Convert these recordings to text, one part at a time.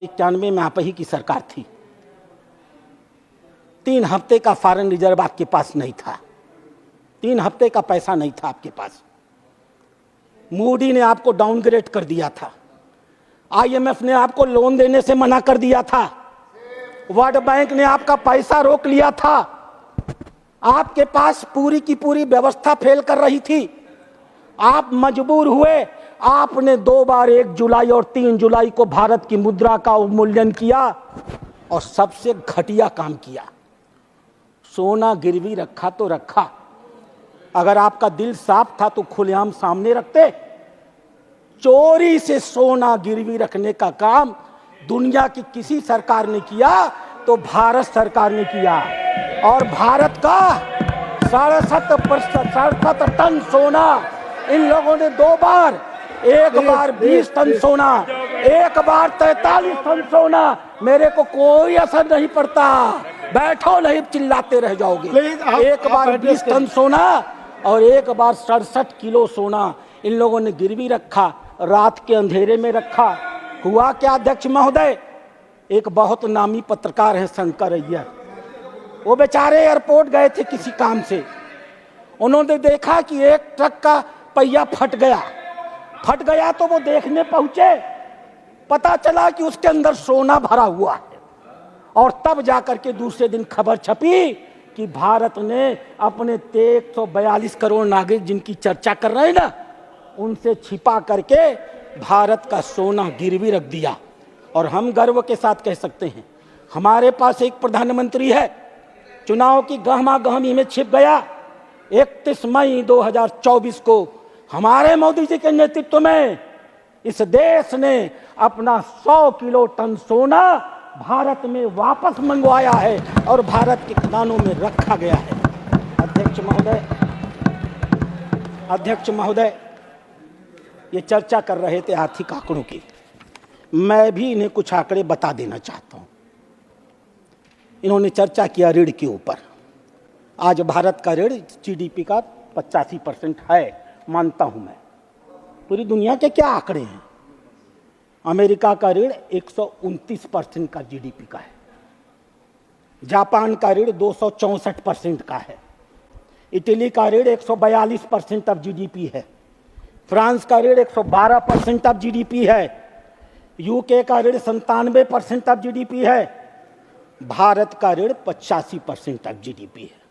91 में आप ही की सरकार थी। 3 हफ्ते का फॉरेन रिजर्व आपके पास नहीं था, 3 हफ्ते का पैसा नहीं था आपके पास। मूडी ने आपको डाउनग्रेड कर दिया था, IMF ने आपको लोन देने से मना कर दिया था, वर्ल्ड बैंक ने आपका पैसा रोक लिया था। आपके पास पूरी की पूरी व्यवस्था फेल कर रही थी। आप मजबूर हुए, आपने 2 बार 1 जुलाई और 3 जुलाई को भारत की मुद्रा का अवमूल्यन किया और सबसे घटिया काम किया, सोना गिरवी रखा तो रखा। अगर आपका दिल साफ था तो खुलेआम सामने रखते। चोरी से सोना गिरवी रखने का काम दुनिया की किसी सरकार ने किया तो भारत सरकार ने किया। और भारत का 67 टन सोना इन लोगों ने 2 बार, एक बार 20 टन सोना, एक बार 43 टन सोना। मेरे को कोई असर नहीं पड़ता, बैठो नहीं चिल्लाते रह जाओगे। एक बार 20 टन सोना और एक बार 67 किलो सोना इन लोगों ने गिरवी रखा, रात के अंधेरे में रखा। हुआ क्या अध्यक्ष महोदय, एक बहुत नामी पत्रकार है शंकर अय्यर, वो बेचारे एयरपोर्ट गए थे किसी काम से। उन्होंने देखा कि एक ट्रक का पहिया फट गया तो वो देखने पहुंचे, पता चला कि उसके अंदर सोना भरा हुआ है। और तब जाकर के दूसरे दिन खबर छपी कि भारत ने अपने 142 करोड़ नागरिक जिनकी चर्चा कर रहे हैं ना, उनसे छिपा करके भारत का सोना गिरवी रख दिया। और हम गर्व के साथ कह सकते हैं हमारे पास एक प्रधानमंत्री है, चुनाव की गहमा गहमी में छिप गया। 31 मई 2024 को हमारे मोदी जी के नेतृत्व में इस देश ने अपना 100 किलो टन सोना भारत में वापस मंगवाया है और भारत के खजानों में रखा गया है। अध्यक्ष महोदय, ये चर्चा कर रहे थे आर्थिक आंकड़ों की, मैं भी इन्हें कुछ आंकड़े बता देना चाहता हूं। इन्होंने चर्चा किया ऋण के ऊपर। आज भारत का ऋण GDP का 85% है, मानता हूं मैं। पूरी दुनिया के क्या आंकड़े हैं? अमेरिका का ऋण 129% का GDP का है, जापान का ऋण 264% का है, इटली का ऋण 142% ऑफ GDP है, फ्रांस का ऋण 112% ऑफ GDP है, UK का ऋण 97% ऑफ GDP है, भारत का ऋण 85% ऑफ GDP है।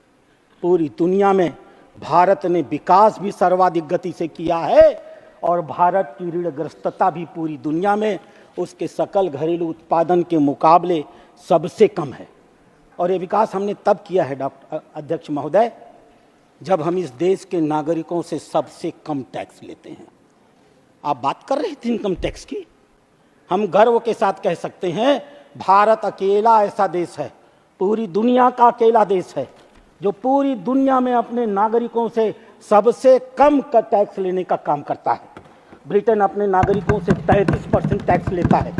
पूरी दुनिया में भारत ने विकास भी सर्वाधिक गति से किया है और भारत की ऋणग्रस्तता भी पूरी दुनिया में उसके सकल घरेलू उत्पादन के मुकाबले सबसे कम है। और ये विकास हमने तब किया है अध्यक्ष महोदय, जब हम इस देश के नागरिकों से सबसे कम टैक्स लेते हैं। आप बात कर रहे थे इनकम टैक्स की, हम गर्व के साथ कह सकते हैं भारत अकेला ऐसा देश है, पूरी दुनिया का अकेला देश है जो पूरी दुनिया में अपने नागरिकों से सबसे कम का टैक्स लेने का काम करता है। ब्रिटेन अपने नागरिकों से 33% टैक्स लेता है,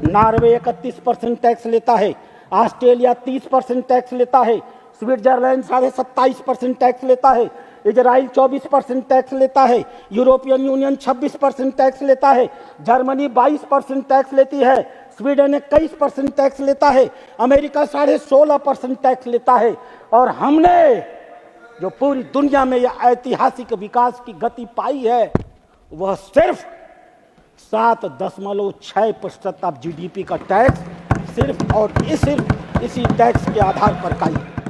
नॉर्वे 31% टैक्स लेता है, ऑस्ट्रेलिया 30% टैक्स लेता है, स्विट्जरलैंड 27.5% टैक्स लेता है, इजराइल 24% टैक्स लेता है, यूरोपियन यूनियन 26% टैक्स लेता है, जर्मनी 22% टैक्स लेती है, स्वीडन 21% टैक्स लेता है, अमेरिका 16.5% टैक्स लेता है। और हमने जो पूरी दुनिया में यह ऐतिहासिक विकास की गति पाई है वह सिर्फ 7.6% ऑफ GDP का टैक्स सिर्फ इसी टैक्स के आधार पर का ही है।